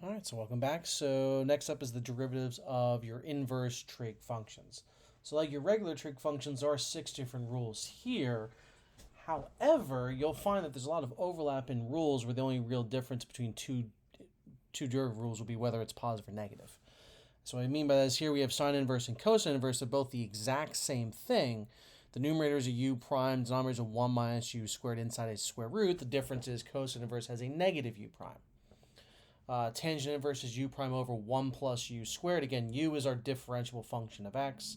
All right, so welcome back. So next up is the derivatives of your inverse trig functions. So like your regular trig functions, there are 6 different rules here. However, you'll find that there's a lot of overlap in rules where the only real difference between two derivative rules will be whether it's positive or negative. So what I mean by that is here we have sine inverse and cosine inverse. They're both the exact same thing. The numerator is a u prime, denominator is a 1 minus u squared inside a square root. The difference is cosine inverse has a negative u prime. Tangent inverse is u prime over 1 plus u squared. Again, u is our differentiable function of x.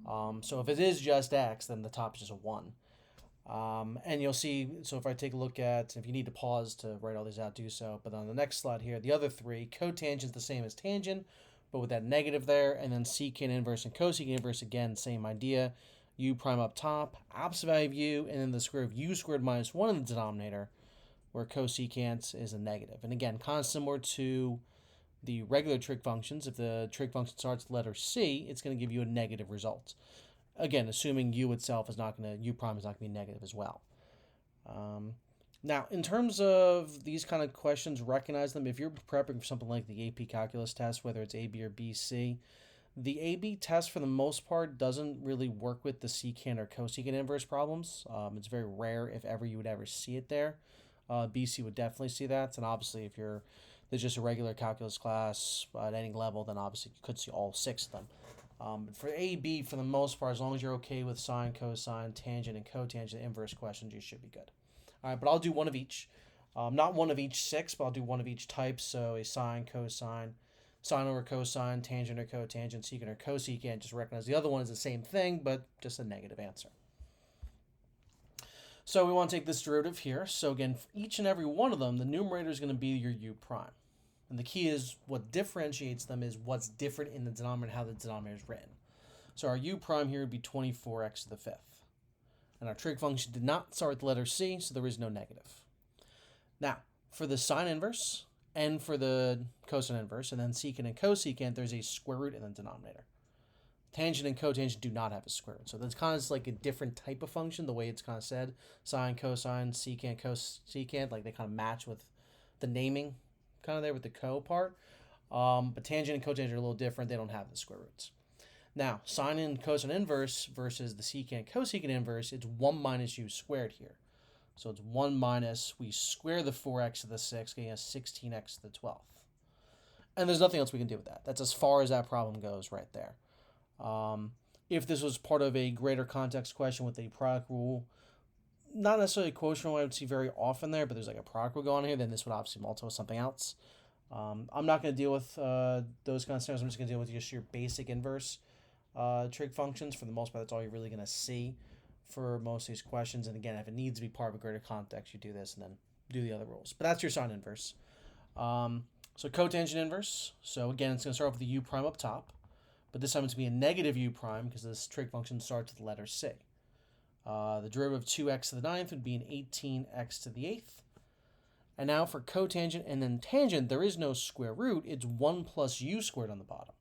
So if it is just x, then the top is just a 1. And you'll see, so if I take a look at, if you need to pause to write all these out, do so. But on the next slide here, the other three, cotangent is the same as tangent, but with that negative there. And then secant inverse and cosecant inverse, again, same idea. U prime up top, absolute value of u, and then the square of u squared minus 1 in the denominator, where cosecant is a negative. And again, kind of similar to the regular trig functions. If the trig function starts with the letter C, it's going to give you a negative result. Again, assuming u itself is not going to, u prime is not going to be negative as well. Now, in terms of these kind of questions, recognize them. If you're prepping for something like the AP Calculus test, whether it's AB or BC, the AB test, for the most part, doesn't really work with the secant or cosecant inverse problems. It's very rare, if ever, you would ever see it there. BC would definitely see that. And obviously, if there's just a regular calculus class at any level, then obviously you could see all 6 of them. But for AB, for the most part, as long as you're okay with sine, cosine, tangent, and cotangent inverse questions, you should be good. All right, but I'll do one of each. Not one of each 6, but I'll do one of each type. So a sine, cosine, sine over cosine, tangent or cotangent, secant or cosecant. Just recognize the other one is the same thing, but just a negative answer. So we want to take this derivative here. So again, for each and every one of them, the numerator is going to be your u prime. And the key is what differentiates them is what's different in the denominator, how the denominator is written. So our u prime here would be 24x to the 5th. And our trig function did not start with the letter C, so there is no negative. Now, for the sine inverse and for the cosine inverse, and then secant and cosecant, there's a square root in the denominator. Tangent and cotangent do not have a square root. So that's kind of like a different type of function, the way it's kind of said. Sine, cosine, secant, cosecant, like they kind of match with the naming kind of there with the co part. But tangent and cotangent are a little different. They don't have the square roots. Now, sine and cosine inverse versus the secant cosecant inverse, it's 1 minus u squared here. So it's 1 minus, we square the 4x to the 6, getting us 16x to the 12th. And there's nothing else we can do with that. That's as far as that problem goes right there. If this was part of a greater context question with a product rule, not necessarily a quotient rule I would see very often there, but there's like a product rule going on here, then this would obviously multiply with something else. I'm not going to deal with those kind of scenarios. I'm just going to deal with just your basic inverse trig functions. For the most part, that's all you're really going to see for most of these questions. And again, if it needs to be part of a greater context, you do this and then do the other rules. But that's your sine inverse. So cotangent inverse. So again, it's going to start off with the u prime up top. But this time it's going to be a negative u prime because this trig function starts with the letter C. The derivative of 2x to the 9th would be an 18x to the 8th. And now for cotangent and then tangent, there is no square root. It's 1 plus u squared on the bottom.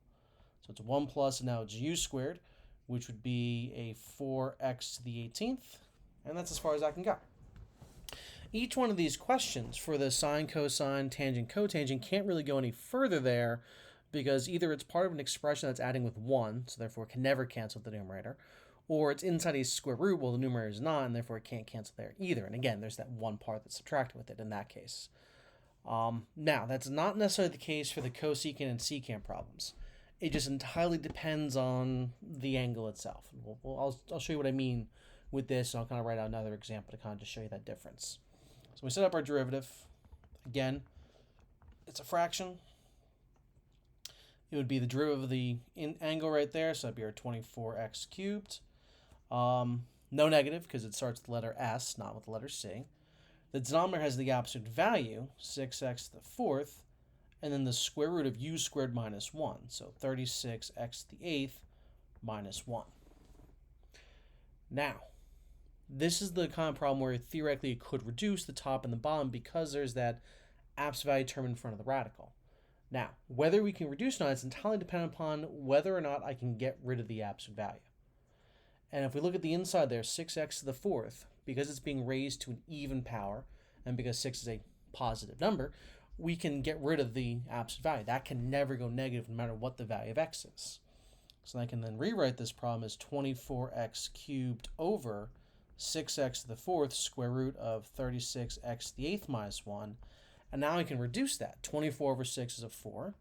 So it's 1 plus, and now it's u squared, which would be a 4x to the 18th. And that's as far as I can go. Each one of these questions for the sine, cosine, tangent, cotangent can't really go any further there because either it's part of an expression that's adding with 1, so therefore it can never cancel the numerator, or it's inside a square root, well, the numerator is not, and therefore it can't cancel there either. And again, there's that one part that's subtracted with it in that case. Now, that's not necessarily the case for the cosecant and secant problems. It just entirely depends on the angle itself. I'll show you what I mean with this, and I'll kind of write out another example to kind of just show you that difference. So we set up our derivative. Again, it's a fraction. It would be the derivative of the angle right there, so that'd be our 24x cubed. No negative, because it starts with the letter S, not with the letter C. The denominator has the absolute value, 6x to the 4th, and then the square root of u squared minus 1, so 36x to the 8th minus 1. Now, this is the kind of problem where theoretically it could reduce the top and the bottom because there's that absolute value term in front of the radical. Now, whether we can reduce or not, it's entirely dependent upon whether or not I can get rid of the absolute value. And if we look at the inside there, 6x to the 4th, because it's being raised to an even power, and because 6 is a positive number, we can get rid of the absolute value. That can never go negative no matter what the value of x is. So I can then rewrite this problem as 24x cubed over 6x to the fourth square root of 36x to the eighth minus 1. And now I can reduce that. 24 over 6 is a 4.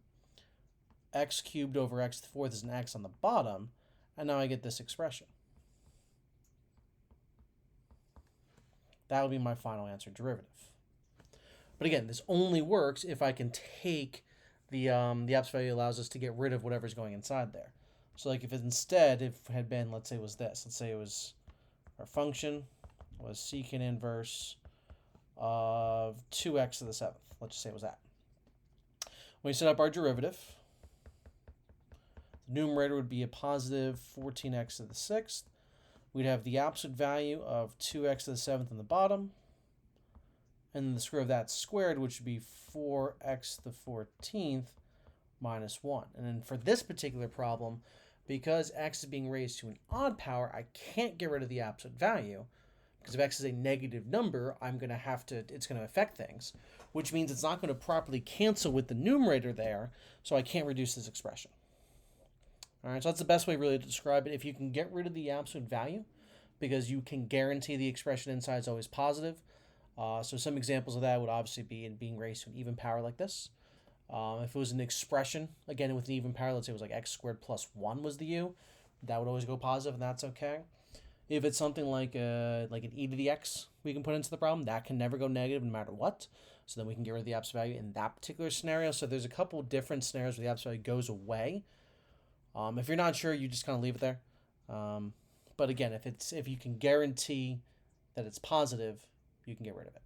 X cubed over x to the fourth is an x on the bottom. And now I get this expression. That would be my final answer derivative. But again, this only works if I can take the absolute value allows us to get rid of whatever's going inside there. So like if it instead, if it had been, let's say it was this. Let's say it was, our function was secant inverse of 2x to the 7th. Let's just say it was that. When we set up our derivative, the numerator would be a positive 14x to the 6th. We'd have the absolute value of 2x to the 7th in the bottom. And then the square of that squared, which would be 4x to the 14th minus 1. And then for this particular problem, because x is being raised to an odd power, I can't get rid of the absolute value. Because if x is a negative number, it's going to affect things, which means it's not going to properly cancel with the numerator there, so I can't reduce this expression. All right, so that's the best way really to describe it. If you can get rid of the absolute value, because you can guarantee the expression inside is always positive. So some examples of that would obviously be in being raised to an even power like this. If it was an expression, again, with an even power, let's say it was like x squared plus 1 was the u, that would always go positive, and that's okay. If it's something like an e to the x we can put into the problem, that can never go negative no matter what. So then we can get rid of the absolute value in that particular scenario. So there's a couple different scenarios where the absolute value goes away. If you're not sure, you just kind of leave it there. But again, if you can guarantee that it's positive, you can get rid of it.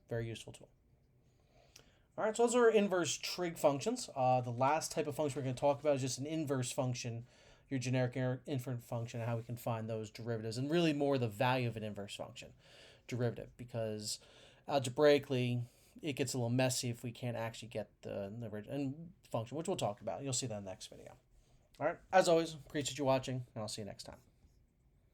Very useful tool. All right, so those are inverse trig functions. The last type of function we're going to talk about is just an inverse function, your generic infinite function, and how we can find those derivatives, and really more the value of an inverse function derivative, because algebraically it gets a little messy if we can't actually get the original function, which we'll talk about. You'll see that in the next video. All right, as always, appreciate you watching, and I'll see you next time.